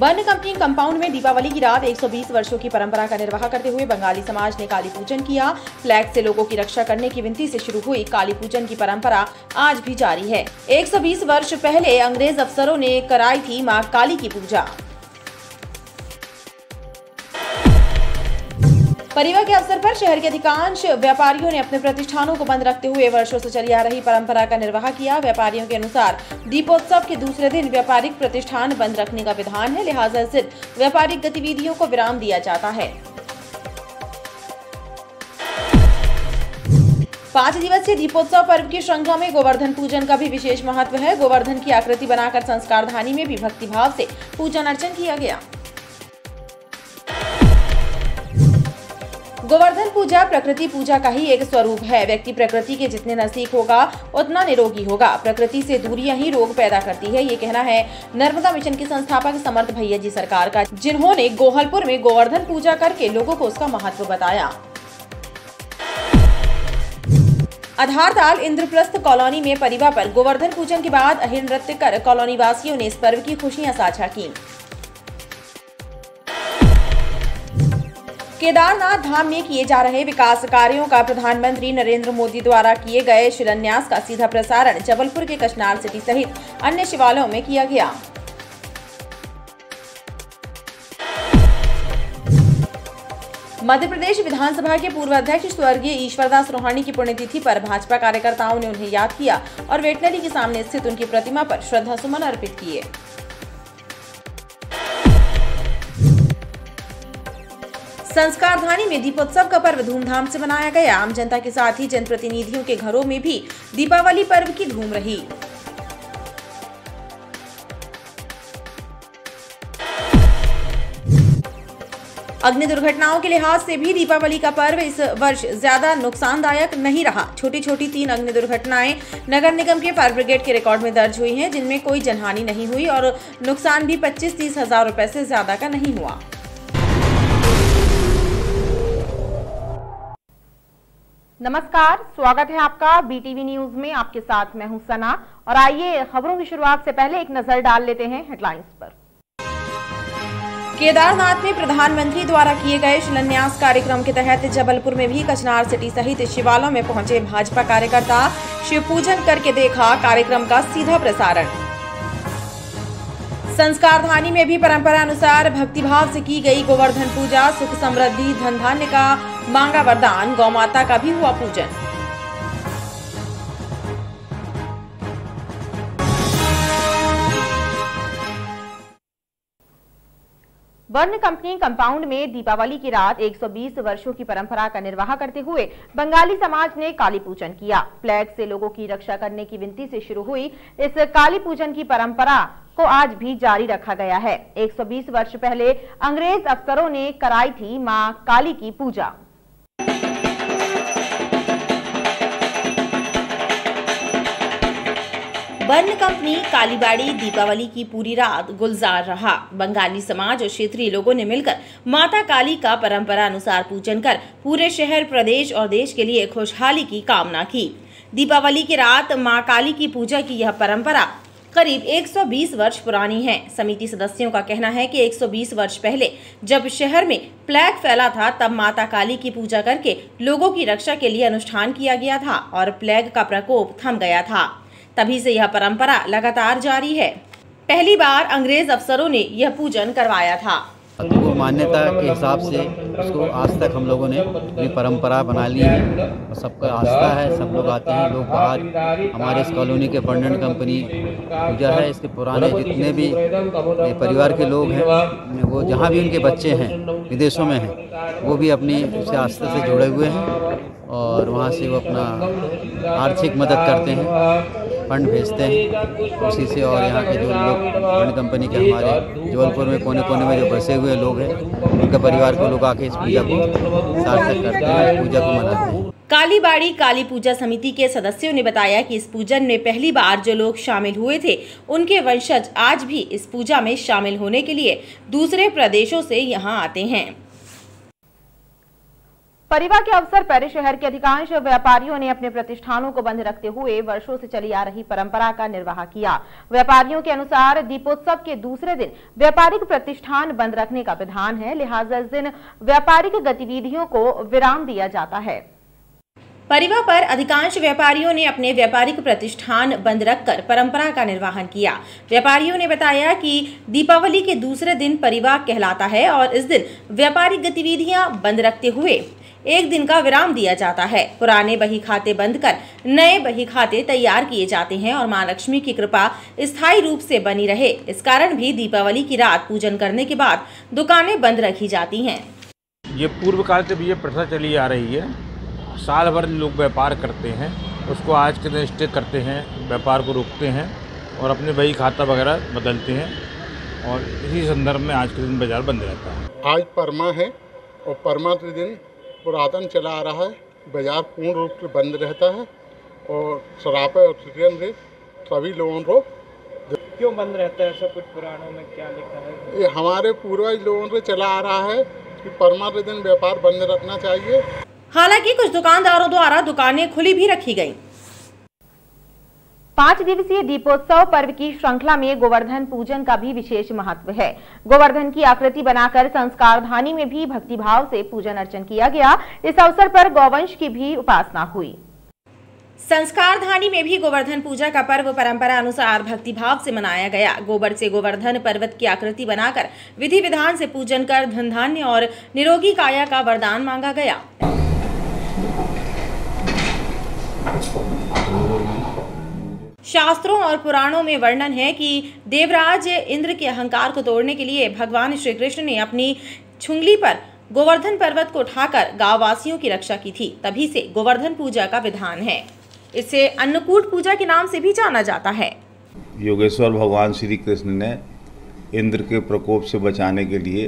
Burn company compound में दीपावली की रात 120 वर्षों की परंपरा का निर्वाह करते हुए बंगाली समाज ने काली पूजन किया। फ्लैग से लोगों की रक्षा करने की विनती से शुरू हुई काली पूजन की परंपरा आज भी जारी है। 120 वर्ष पहले अंग्रेज अफसरों ने कराई थी मां काली की पूजा। परिवा के अवसर पर शहर के अधिकांश व्यापारियों ने अपने प्रतिष्ठानों को बंद रखते हुए वर्षों से चली आ रही परंपरा का निर्वाह किया। व्यापारियों के अनुसार दीपोत्सव के दूसरे दिन व्यापारिक प्रतिष्ठान बंद रखने का विधान है, लिहाजा इस दिन व्यापारिक गतिविधियों को विराम दिया जाता है। 5 दिवसीय दीपोत्सव पर्व की श्रृंखला में गोवर्धन पूजन का भी विशेष महत्व है। गोवर्धन की आकृति बनाकर संस्कार धानी में भी भक्तिभाव से पूजन अर्चन किया गया। गोवर्धन पूजा प्रकृति पूजा का ही एक स्वरूप है। व्यक्ति प्रकृति के जितने नजदीक होगा उतना निरोगी होगा। प्रकृति से दूरियां ही रोग पैदा करती है, ये कहना है नर्मदा मिशन के संस्थापक समर्थ भैया जी सरकार का, जिन्होंने गोहलपुर में गोवर्धन पूजा करके लोगों को उसका महत्व बताया। आधारताल इंद्रप्रस्थ कॉलोनी में परिवा पर गोवर्धन पूजन के बाद अहिर नृत्य कर कॉलोनी वासियों ने इस पर्व की खुशियां साझा की। केदारनाथ धाम में किए जा रहे विकास कार्यों का प्रधानमंत्री नरेंद्र मोदी द्वारा किए गए शिलान्यास का सीधा प्रसारण जबलपुर के कचनार सिटी सहित अन्य शिवालयों में किया गया। मध्य प्रदेश विधानसभा के पूर्व अध्यक्ष स्वर्गीय ईश्वरदास रोहानी की पुण्यतिथि पर भाजपा कार्यकर्ताओं ने उन्हें याद किया और वेटनरी के सामने स्थित उनकी प्रतिमा पर श्रद्धा सुमन अर्पित किए। संस्कार धानी में दीपोत्सव का पर्व धूमधाम से मनाया गया। आम जनता के साथ ही जनप्रतिनिधियों के घरों में भी दीपावली पर्व की धूम रही। अग्नि दुर्घटनाओं के लिहाज से भी दीपावली का पर्व इस वर्ष ज्यादा नुकसानदायक नहीं रहा। छोटी छोटी 3 अग्नि दुर्घटनाएं नगर निगम के फायर ब्रिगेड के रिकॉर्ड में दर्ज हुई हैं, जिनमें कोई जनहानि नहीं हुई और नुकसान भी 25-30 हजार रुपए से ज्यादा का नहीं हुआ। नमस्कार, स्वागत है आपका बीटीवी न्यूज में। आपके साथ मैं हूं सना और आइए खबरों की शुरुआत से पहले एक नजर डाल लेते हैं हेडलाइंस पर। केदारनाथ में प्रधानमंत्री द्वारा किए गए शिलान्यास कार्यक्रम के तहत जबलपुर में भी कचनार सिटी सहित शिवालयों में पहुंचे भाजपा कार्यकर्ता। शिव पूजन करके देखा कार्यक्रम का सीधा प्रसारण। संस्कार धानी में भी परंपरा अनुसार भक्तिभाव से की गई गोवर्धन पूजा। सुख समृद्धि धन धान्य का मांगा वरदान, गौ माता का भी हुआ पूजन। बर्न कंपनी कंपाउंड में दीपावली की रात 120 वर्षों की परंपरा का निर्वाह करते हुए बंगाली समाज ने काली पूजन किया। फ्लैग से लोगों की रक्षा करने की विनती से शुरू हुई इस काली पूजन की परंपरा को आज भी जारी रखा गया है। 120 वर्ष पहले अंग्रेज अफसरों ने कराई थी मां काली की पूजा। बर्न कंपनी कालीबाड़ी दीपावली की पूरी रात गुलजार रहा। बंगाली समाज और क्षेत्रीय लोगों ने मिलकर माता काली का परंपरा अनुसार पूजन कर पूरे शहर, प्रदेश और देश के लिए खुशहाली की कामना की। दीपावली की रात मां काली की पूजा की यह परंपरा करीब 120 वर्ष पुरानी है। समिति सदस्यों का कहना है कि 120 वर्ष पहले जब शहर में प्लेग फैला था, तब माता काली की पूजा करके लोगों की रक्षा के लिए अनुष्ठान किया गया था और प्लेग का प्रकोप थम गया था। तभी से यह परंपरा लगातार जारी है। पहली बार अंग्रेज अफसरों ने यह पूजन करवाया था। वो मान्यता के हिसाब से उसको आज तक हम लोगों ने अपनी परंपरा बना ली है। सबका आस्था है, सब लोग आते हैं। लोग बाहर हमारे इस कॉलोनी के बर्न कंपनी पूजा है, इसके पुराने जितने भी परिवार के लोग हैं, वो जहाँ भी उनके बच्चे हैं विदेशों में हैं, वो भी अपनी उसे आस्था से जुड़े हुए हैं और वहाँ से वो अपना आर्थिक मदद करते हैं, फंड भेजते हैं उसी से। और यहाँ के जो लोग बर्न कंपनी के हमारे जबलपुर में कोने कोने में जो बसे हुए लोग हैं, उनके परिवार को लोग आके इस पूजा को सार्थक करते हैं, पूजा को मनाते हैं। कालीबाड़ी काली पूजा समिति के सदस्यों ने बताया कि इस पूजन में पहली बार जो लोग शामिल हुए थे, उनके वंशज आज भी इस पूजा में शामिल होने के लिए दूसरे प्रदेशों से यहाँ आते हैं। परिवा के अवसर पर शहर के अधिकांश व्यापारियों ने अपने प्रतिष्ठानों को बंद रखते हुए वर्षों से चली आ रही परंपरा का निर्वाह किया। व्यापारियों के अनुसार दीपोत्सव के दूसरे दिन व्यापारिक प्रतिष्ठान बंद रखने का विधान है, लिहाजा इस दिन व्यापारिक गतिविधियों को विराम दिया जाता है। परिवा पर अधिकांश व्यापारियों ने अपने व्यापारिक प्रतिष्ठान बंद रखकर परंपरा का निर्वहन किया। व्यापारियों ने बताया कि दीपावली के दूसरे दिन परिवा कहलाता है और इस दिन व्यापारिक गतिविधियां बंद रखते हुए एक दिन का विराम दिया जाता है। पुराने बही खाते बंद कर नए बही खाते तैयार किए जाते हैं और मां लक्ष्मी की कृपा स्थायी रूप से बनी रहे, इस कारण भी दीपावली की रात पूजन करने के बाद दुकानें बंद रखी जाती हैं। ये पूर्व काल से भी ये प्रथा चली आ रही है। साल भर लोग व्यापार करते हैं, उसको आज के दिन स्टे करते हैं, व्यापार को रोकते हैं और अपने बही खाता वगैरह बदलते हैं और इसी संदर्भ में आज के दिन बाजार बंद रहता है। आज परमा है और परमा के दिन पुरातन चला आ रहा है, बाजार पूर्ण रूप से बंद रहता है और सरापे और से सभी लोगों को क्यों बंद रहता है? ऐसा कुछ पुराणों में क्या लिखा है? ये हमारे पूर्वज लोगों से चला आ रहा है कि परमा के दिन व्यापार बंद रखना चाहिए। हालांकि कुछ दुकानदारों द्वारा दुकानें खुली भी रखी गईं। 5 दिवसीय दीपोत्सव पर्व की श्रृंखला में गोवर्धन पूजन का भी विशेष महत्व है। गोवर्धन की आकृति बनाकर संस्कारधानी में भी भक्तिभाव से पूजन अर्चन किया गया। इस अवसर पर गौवंश की भी उपासना हुई। संस्कारधानी में भी गोवर्धन पूजा का पर्व परंपरा अनुसार भक्तिभाव से मनाया गया। गोबर से गोवर्धन पर्वत की आकृति बनाकर विधि विधान से पूजन कर धन धान्य और निरोगी काया का वरदान मांगा गया। शास्त्रों और पुराणों में वर्णन है कि देवराज इंद्र के अहंकार को तोड़ने के लिए भगवान श्री कृष्ण ने अपनी छुंगली पर गोवर्धन पर्वत को उठाकर गांव वासियों की रक्षा की थी। तभी से गोवर्धन पूजा का विधान है। इसे अन्नकूट पूजा के नाम से भी जाना जाता है। योगेश्वर भगवान श्री कृष्ण ने इंद्र के प्रकोप से बचाने के लिए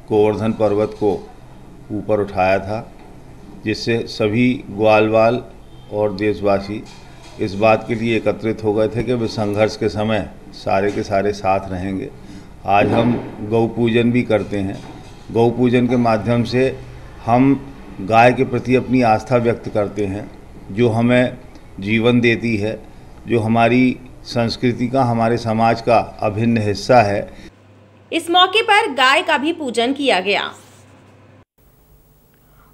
गोवर्धन पर्वत को ऊपर उठाया था, जिससे सभी ग्वालवाल और देशवासी इस बात के लिए एकत्रित हो गए थे कि वे संघर्ष के समय सारे के सारे साथ रहेंगे। आज हम गौ पूजन भी करते हैं। गौ पूजन के माध्यम से हम गाय के प्रति अपनी आस्था व्यक्त करते हैं, जो हमें जीवन देती है, जो हमारी संस्कृति का, हमारे समाज का अभिन्न हिस्सा है। इस मौके पर गाय का भी पूजन किया गया।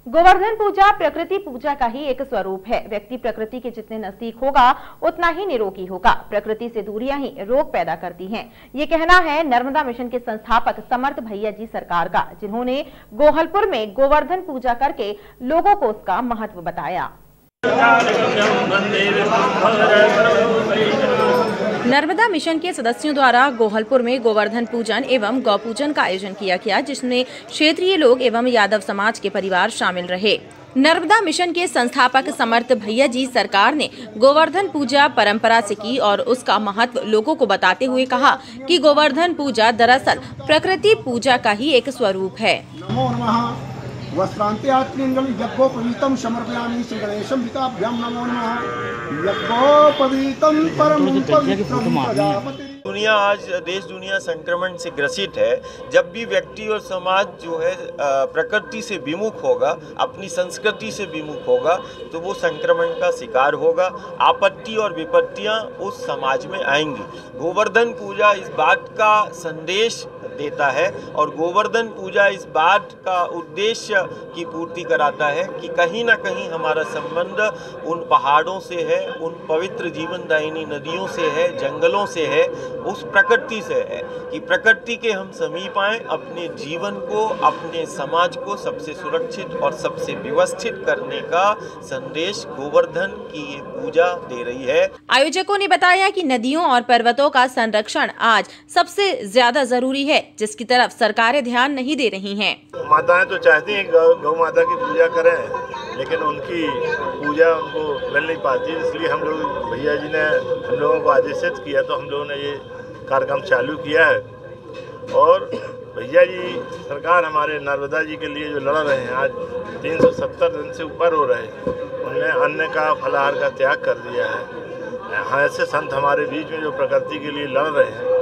गोवर्धन पूजा प्रकृति पूजा का ही एक स्वरूप है। व्यक्ति प्रकृति के जितने नजदीक होगा उतना ही निरोगी होगा। प्रकृति से दूरियां ही रोग पैदा करती हैं। ये कहना है नर्मदा मिशन के संस्थापक समर्थ भैया जी सरकार का, जिन्होंने गोहलपुर में गोवर्धन पूजा करके लोगों को उसका महत्व बताया। नर्मदा मिशन के सदस्यों द्वारा गोहलपुर में गोवर्धन पूजन एवं गौ पूजन का आयोजन किया गया, जिसमें क्षेत्रीय लोग एवं यादव समाज के परिवार शामिल रहे। नर्मदा मिशन के संस्थापक समर्थ भैया जी सरकार ने गोवर्धन पूजा परंपरा से की और उसका महत्व लोगों को बताते हुए कहा कि गोवर्धन पूजा दरअसल प्रकृति पूजा का ही एक स्वरूप है। वस्त्रांत्यात्मंगल यज्ञोपवीतम समर्पयामि श्री गणेशम पिताभ्याम नमो नमः। यज्ञोपवीतम परम पवित्रम प्रजापति। दुनिया आज देश दुनिया संक्रमण से ग्रसित है। जब भी व्यक्ति और समाज जो है प्रकृति से विमुख होगा, अपनी संस्कृति से विमुख होगा, तो वो संक्रमण का शिकार होगा। आपत्ति और विपत्तियां उस समाज में आएंगी। गोवर्धन पूजा इस बात का संदेश देता है और गोवर्धन पूजा इस बात का उद्देश्य की पूर्ति कराता है कि कहीं ना कहीं हमारा संबंध उन पहाड़ों से है, उन पवित्र जीवनदायिनी नदियों से है, जंगलों से है, उस प्रकृति से है कि प्रकृति के हम समीप आएं, अपने जीवन को, अपने समाज को सबसे सुरक्षित और सबसे व्यवस्थित करने का संदेश गोवर्धन की ये पूजा दे रही है। आयोजकों ने बताया कि नदियों और पर्वतों का संरक्षण आज सबसे ज्यादा जरूरी है, जिसकी तरफ सरकारें ध्यान नहीं दे रही हैं। माताएं तो चाहती हैं गौ माता की पूजा करें, लेकिन उनकी पूजा उनको मिल नहीं पाती। इसलिए हम लोग भैया जी ने हम लोगों को आदेशित किया, तो हम लोगों ने ये कार्यक्रम चालू किया है। और भैया जी सरकार हमारे नर्मदा जी के लिए जो लड़ रहे हैं, आज 370 दिन से ऊपर हो रहे हैं, उनने अन्न का फलाहार का त्याग कर दिया है। हाँ, ऐसे संत हमारे बीच में जो प्रकृति के लिए लड़ रहे हैं,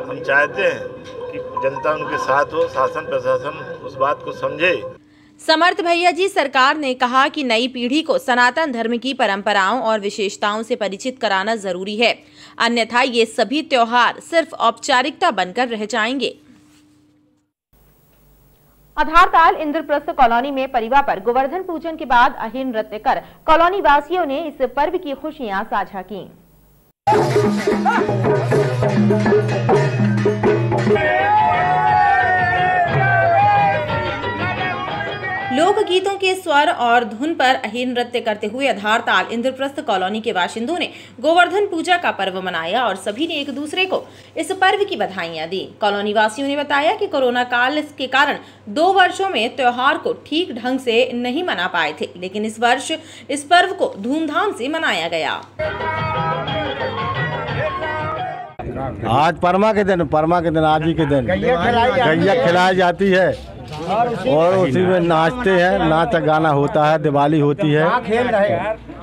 हम चाहते हैं कि जनता उनके साथ हो, शासन प्रशासन उस बात को समझे। समर्थ भैया जी, सरकार ने कहा कि नई पीढ़ी को सनातन धर्म की परंपराओं और विशेषताओं से परिचित कराना जरूरी है, अन्यथा ये सभी त्योहार सिर्फ औपचारिकता बनकर रह जाएंगे। आधारताल इंद्रप्रस्थ कॉलोनी में परिवा पर गोवर्धन पूजन के बाद अहिर नृत्य कर कॉलोनी वासियों ने इस पर्व की खुशियां साझा की। लोकगीतों के स्वर और धुन पर अहिर नृत्य करते हुए आधारताल इंद्रप्रस्थ कॉलोनी के बाशिंदों ने गोवर्धन पूजा का पर्व मनाया और सभी ने एक दूसरे को इस पर्व की बधाइयां दी। कॉलोनी वासियों ने बताया कि कोरोना काल के कारण 2 वर्षों में त्योहार को ठीक ढंग से नहीं मना पाए थे, लेकिन इस वर्ष इस पर्व को धूमधाम से मनाया गया। आज परमा के दिन आज ही के दिन गैया खिलाई जाती है और उसी में नाचते हैं, नाच गाना होता है, दिवाली होती है,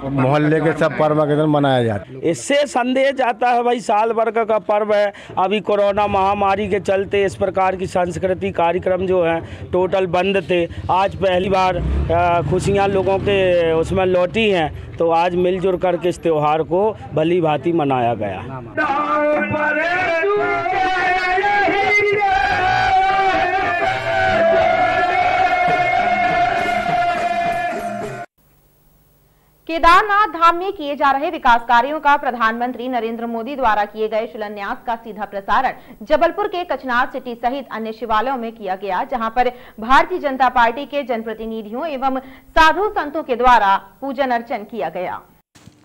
मोहल्ले के सब पर्व के दिन मनाया जाता है। इससे संदेश जाता है भाई साल भर का पर्व है। अभी कोरोना महामारी के चलते इस प्रकार की सांस्कृतिक कार्यक्रम जो है टोटल बंद थे। आज पहली बार खुशियां लोगों के उसमें लौटी हैं, तो आज मिलजुल करके इस त्योहार को भली भांति मनाया गया। केदारनाथ धाम में किए जा रहे विकास कार्यों का प्रधानमंत्री नरेंद्र मोदी द्वारा किए गए शिलान्यास का सीधा प्रसारण जबलपुर के कचनार सिटी सहित अन्य शिवालयों में किया गया, जहां पर भारतीय जनता पार्टी के जनप्रतिनिधियों एवं साधु संतों के द्वारा पूजन अर्चन किया गया।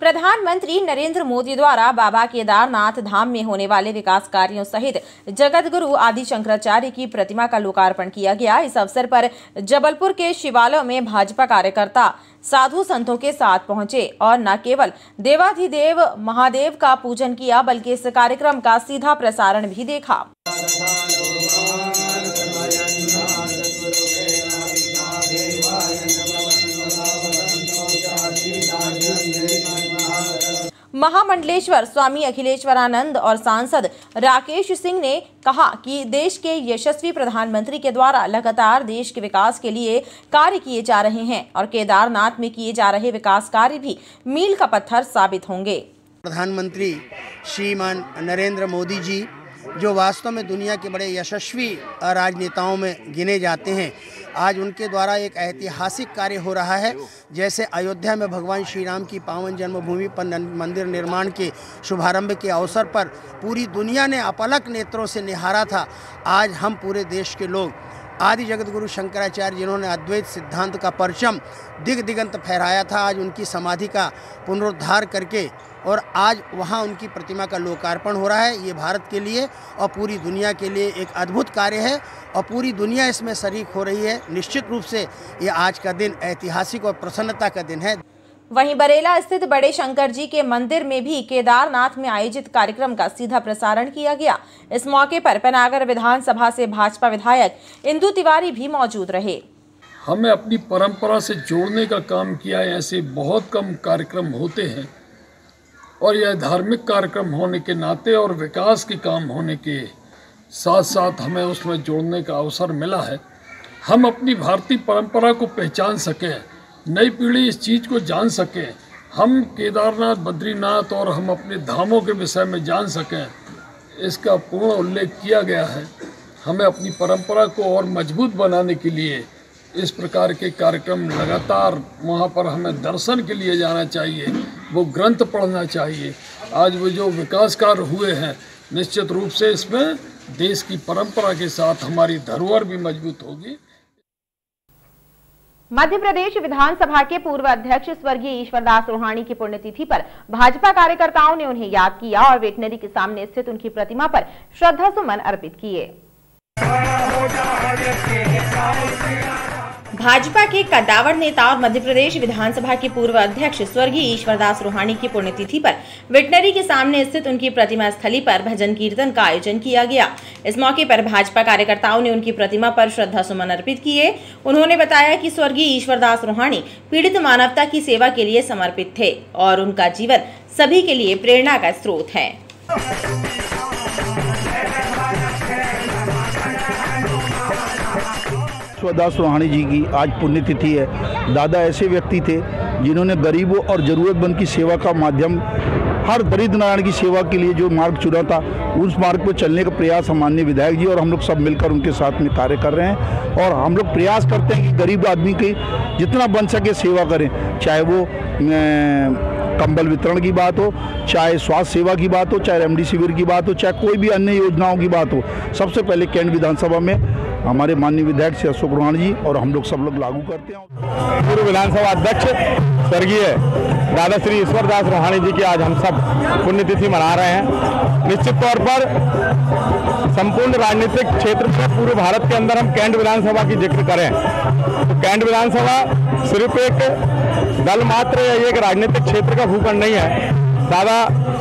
प्रधानमंत्री नरेंद्र मोदी द्वारा बाबा केदारनाथ धाम में होने वाले विकास कार्यों सहित जगत गुरु आदि शंकराचार्य की प्रतिमा का लोकार्पण किया गया। इस अवसर पर जबलपुर के शिवालयों में भाजपा कार्यकर्ता साधु संतों के साथ पहुंचे और न केवल देवाधिदेव महादेव का पूजन किया, बल्कि इस कार्यक्रम का सीधा प्रसारण भी देखा। महामंडलेश्वर स्वामी अखिलेश्वरानंद और सांसद राकेश सिंह ने कहा कि देश के यशस्वी प्रधानमंत्री के द्वारा लगातार देश के विकास के लिए कार्य किए जा रहे हैं और केदारनाथ में किए जा रहे विकास कार्य भी मील का पत्थर साबित होंगे। प्रधानमंत्री श्रीमान नरेंद्र मोदी जी जो वास्तव में दुनिया के बड़े यशस्वी राजनेताओं में गिने जाते हैं, आज उनके द्वारा एक ऐतिहासिक कार्य हो रहा है। जैसे अयोध्या में भगवान श्री राम की पावन जन्मभूमि पर मंदिर निर्माण के शुभारंभ के अवसर पर पूरी दुनिया ने अपलक नेत्रों से निहारा था। आज हम पूरे देश के लोग आदि जगत गुरु शंकराचार्य जिन्होंने अद्वैत सिद्धांत का परचम दिगंत फहराया था, आज उनकी समाधि का पुनरुद्धार करके और आज वहाँ उनकी प्रतिमा का लोकार्पण हो रहा है। ये भारत के लिए और पूरी दुनिया के लिए एक अद्भुत कार्य है और पूरी दुनिया इसमें शरीक हो रही है। निश्चित रूप से ये आज का दिन ऐतिहासिक और प्रसन्नता का दिन है। वहीं बरेला स्थित बड़े शंकर जी के मंदिर में भी केदारनाथ में आयोजित कार्यक्रम का सीधा प्रसारण किया गया। इस मौके पर पनागर विधानसभा से भाजपा विधायक इंदु तिवारी भी मौजूद रहे। हमें अपनी परंपरा से जोड़ने का काम किया है। ऐसे बहुत कम कार्यक्रम होते हैं और यह धार्मिक कार्यक्रम होने के नाते और विकास के काम होने के साथ साथ हमें उसमें जोड़ने का अवसर मिला है। हम अपनी भारतीय परंपरा को पहचान सकें, नई पीढ़ी इस चीज़ को जान सके, हम केदारनाथ, बद्रीनाथ और हम अपने धामों के विषय में जान सकें, इसका पूर्ण उल्लेख किया गया है। हमें अपनी परंपरा को और मजबूत बनाने के लिए इस प्रकार के कार्यक्रम लगातार वहाँ पर हमें दर्शन के लिए जाना चाहिए, वो ग्रंथ पढ़ना चाहिए। आज वो जो विकास कार्य हुए हैं, निश्चित रूप से इसमें देश की परंपरा के साथ हमारी धरोहर भी मजबूत होगी। मध्य प्रदेश विधानसभा के पूर्व अध्यक्ष स्वर्गीय ईश्वरदास रोहाणी की पुण्यतिथि पर भाजपा कार्यकर्ताओं ने उन्हें याद किया और वेटनरी के सामने स्थित उनकी प्रतिमा पर श्रद्धा सुमन अर्पित किए। भाजपा के कद्दावर नेता और मध्य प्रदेश विधानसभा के पूर्व अध्यक्ष स्वर्गीय ईश्वरदास रोहाणी की पुण्यतिथि पर वेटनरी के सामने स्थित उनकी प्रतिमा स्थली पर भजन कीर्तन का आयोजन किया गया। इस मौके पर भाजपा कार्यकर्ताओं ने उनकी प्रतिमा पर श्रद्धा सुमन अर्पित किए। उन्होंने बताया कि स्वर्गीय ईश्वरदास रोहाणी पीड़ित मानवता की सेवा के लिए समर्पित थे और उनका जीवन सभी के लिए प्रेरणा का स्रोत है। ईश्वरदास रोहाणी जी की आज पुण्यतिथि है। दादा ऐसे व्यक्ति थे जिन्होंने गरीबों और ज़रूरतमंद की सेवा का माध्यम, हर दरिद्र नारायण की सेवा के लिए जो मार्ग चुना था, उस मार्ग पर चलने का प्रयास हम माननीय विधायक जी और हम लोग सब मिलकर उनके साथ में कार्य कर रहे हैं। और हम लोग प्रयास करते हैं कि गरीब आदमी की जितना बन सके सेवा करें, चाहे वो कंबल वितरण की बात हो, चाहे स्वास्थ्य सेवा की बात हो, चाहे रेमडी शिविर की बात हो, चाहे कोई भी अन्य योजनाओं की बात हो। सबसे पहले कैंट विधानसभा में हमारे माननीय विधायक श्री अशोक रोहाणी जी और हम लोग सब लोग लागू करते हैं। पूर्व विधानसभा अध्यक्ष स्वर्गीय दादा श्री ईश्वरदास रोहाणी जी की आज हम सब पुण्यतिथि मना रहे हैं। निश्चित तौर पर संपूर्ण राजनीतिक क्षेत्र में पूरे भारत के अंदर हम कैंट विधानसभा की जिक्र करें तो कैंट विधानसभा सिर्फ एक दल मात्र या एक राजनीतिक क्षेत्र का भूखंड नहीं है। दादा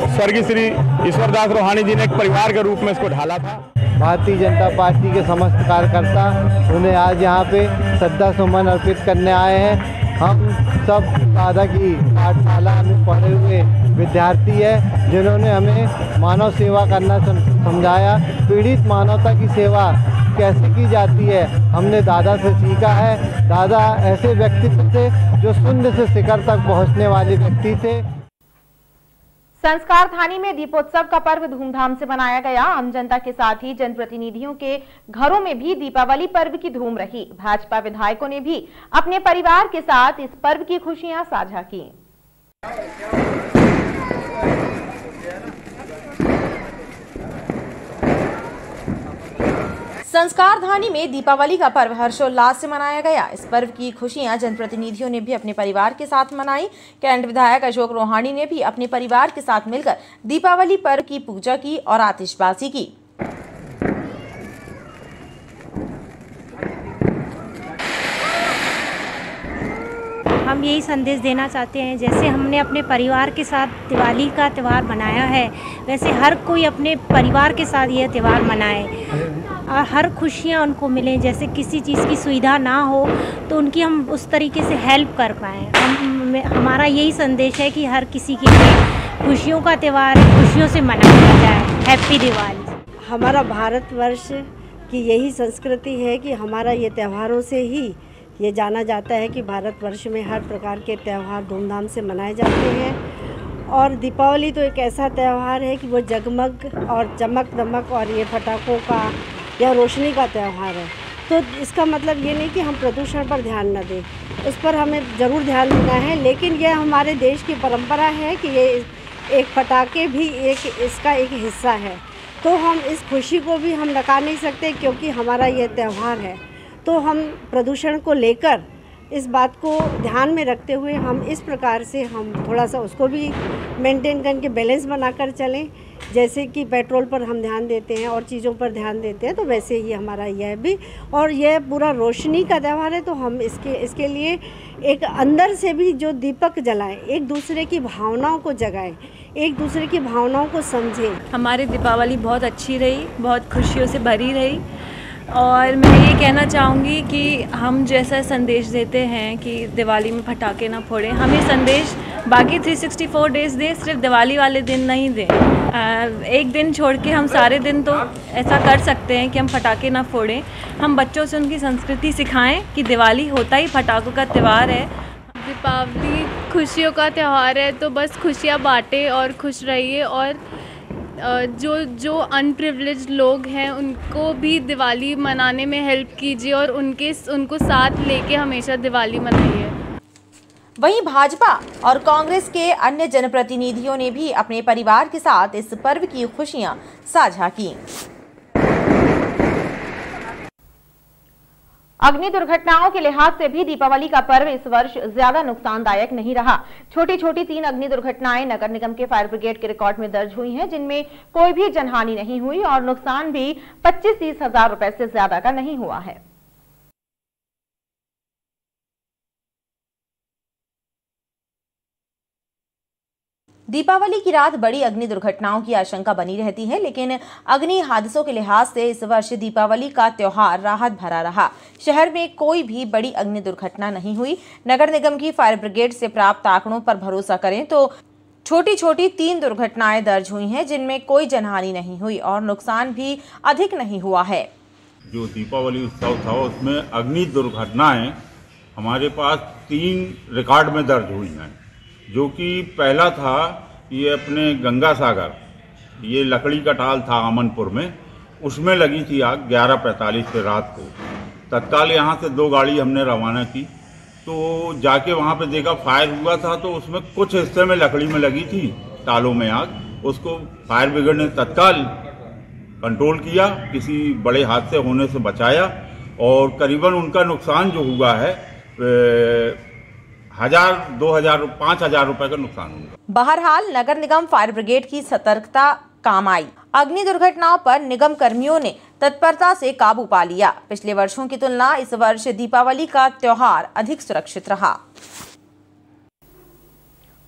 स्वर्गीय श्री ईश्वरदास रोहाणी जी ने एक परिवार के रूप में इसको ढाला था। भारतीय जनता पार्टी के समस्त कार्यकर्ता उन्हें आज यहाँ पे श्रद्धा सुमन अर्पित करने आए हैं। हम सब दादा की पाठशाला में पढ़े हुए विद्यार्थी है जिन्होंने हमें मानव सेवा करना समझाया। पीड़ित मानवता की सेवा कैसे की जाती है हमने दादा से सीखा है। दादा ऐसे व्यक्तित्व थे जो शून्य से शिखर तक पहुँचने वाले व्यक्ति थे। संस्कार थानी में दीपोत्सव का पर्व धूमधाम से मनाया गया। आम जनता के साथ ही जनप्रतिनिधियों के घरों में भी दीपावली पर्व की धूम रही। भाजपा विधायकों ने भी अपने परिवार के साथ इस पर्व की खुशियां साझा की। संस्कार धानी में दीपावली का पर्व हर्षोल्लास से मनाया गया। इस पर्व की खुशियां जनप्रतिनिधियों ने भी अपने परिवार के साथ मनाई। कैंट विधायक अशोक रोहाणी ने भी अपने परिवार के साथ मिलकर दीपावली पर्व की पूजा की और आतिशबाजी की। हम यही संदेश देना चाहते हैं, जैसे हमने अपने परिवार के साथ दिवाली का त्यौहार मनाया है, वैसे हर कोई अपने परिवार के साथ यह त्यौहार मनाए और हर खुशियाँ उनको मिलें। जैसे किसी चीज़ की सुविधा ना हो तो उनकी हम उस तरीके से हेल्प कर पाएँ। हमारा यही संदेश है कि हर किसी के लिए खुशियों का त्यौहार खुशियों से मनाया जाए। हैप्पी दिवाली। हमारा भारतवर्ष की यही संस्कृति है कि हमारा ये त्योहारों से ही ये जाना जाता है कि भारतवर्ष में हर प्रकार के त्यौहार धूमधाम से मनाए जाते हैं। और दीपावली तो एक ऐसा त्यौहार है कि वो जगमग और चमक दमक और ये पटाखों का या रोशनी का त्यौहार है। तो इसका मतलब ये नहीं कि हम प्रदूषण पर ध्यान न दें, उस पर हमें ज़रूर ध्यान देना है, लेकिन यह हमारे देश की परंपरा है कि ये एक पटाखे भी इसका एक हिस्सा है। तो हम इस खुशी को भी हम नकार नहीं सकते क्योंकि हमारा ये त्यौहार है। तो हम प्रदूषण को लेकर इस बात को ध्यान में रखते हुए हम इस प्रकार से हम थोड़ा सा उसको भी मेंटेन करके बैलेंस बनाकर चलें। जैसे कि पेट्रोल पर हम ध्यान देते हैं और चीज़ों पर ध्यान देते हैं, तो वैसे ही हमारा यह भी, और यह पूरा रोशनी का त्यौहार है। तो हम इसके लिए एक अंदर से भी जो दीपक जलाएं, एक दूसरे की भावनाओं को जगाएं, एक दूसरे की भावनाओं को समझें। हमारी दीपावली बहुत अच्छी रही, बहुत खुशियों से भरी रही। और मैं ये कहना चाहूँगी कि हम जैसा संदेश देते हैं कि दिवाली में पटाखे ना फोड़ें, हम ये संदेश बाकी 364 डेज़ दें, सिर्फ दिवाली वाले दिन नहीं दें। एक दिन छोड़ के हम सारे दिन तो ऐसा कर सकते हैं कि हम पटाखे ना फोड़ें। हम बच्चों से उनकी संस्कृति सिखाएं कि दिवाली होता ही पटाखों का त्यौहार है। दीपावली खुशियों का त्यौहार है, तो बस खुशियाँ बांटें और खुश रहिए। और जो अनप्रिविलेज्ड लोग हैं उनको भी दिवाली मनाने में हेल्प कीजिए और उनको साथ लेके हमेशा दिवाली मनाइए। वहीं भाजपा और कांग्रेस के अन्य जनप्रतिनिधियों ने भी अपने परिवार के साथ इस पर्व की खुशियां साझा की। अग्नि दुर्घटनाओं के लिहाज से भी दीपावली का पर्व इस वर्ष ज्यादा नुकसानदायक नहीं रहा। छोटी छोटी 3 अग्नि दुर्घटनाएं नगर निगम के फायर ब्रिगेड के रिकॉर्ड में दर्ज हुई हैं, जिनमें कोई भी जनहानि नहीं हुई और नुकसान भी 25-30 हजार रुपए से ज्यादा का नहीं हुआ है। दीपावली की रात बड़ी अग्नि दुर्घटनाओं की आशंका बनी रहती है, लेकिन अग्नि हादसों के लिहाज से इस वर्ष दीपावली का त्योहार राहत भरा रहा। शहर में कोई भी बड़ी अग्नि दुर्घटना नहीं हुई। नगर निगम की फायर ब्रिगेड से प्राप्त आंकड़ों पर भरोसा करें तो छोटी छोटी 3 दुर्घटनाएं दर्ज हुई हैं, जिनमें कोई जनहानि नहीं हुई और नुकसान भी अधिक नहीं हुआ है। जो दीपावली उत्सव था उसमें अग्नि दुर्घटनाएं हमारे पास 3 रिकॉर्ड में दर्ज हुई हैं, जो कि पहला था ये अपने गंगा सागर, ये लकड़ी का टाल था अमनपुर में, उसमें लगी थी आग 11:45 पे रात को। तत्काल यहाँ से 2 गाड़ी हमने रवाना की, तो जाके वहाँ पे देखा फायर हुआ था, तो उसमें कुछ हिस्से में लकड़ी में लगी थी टालों में आग। उसको फायर ब्रिगेड ने तत्काल कंट्रोल किया, किसी बड़े हादसे होने से बचाया और करीबन उनका नुकसान जो हुआ है 1000, 2000, 5000 रुपए का नुकसान हुआ। बहरहाल नगर निगम फायर ब्रिगेड की सतर्कता काम आई। अग्नि दुर्घटनाओं पर निगम कर्मियों ने तत्परता से काबू पा लिया। पिछले वर्षों की तुलना इस वर्ष दीपावली का त्योहार अधिक सुरक्षित रहा।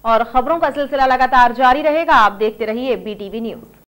और खबरों का सिलसिला लगातार जारी रहेगा, आप देखते रहिए BTV न्यूज।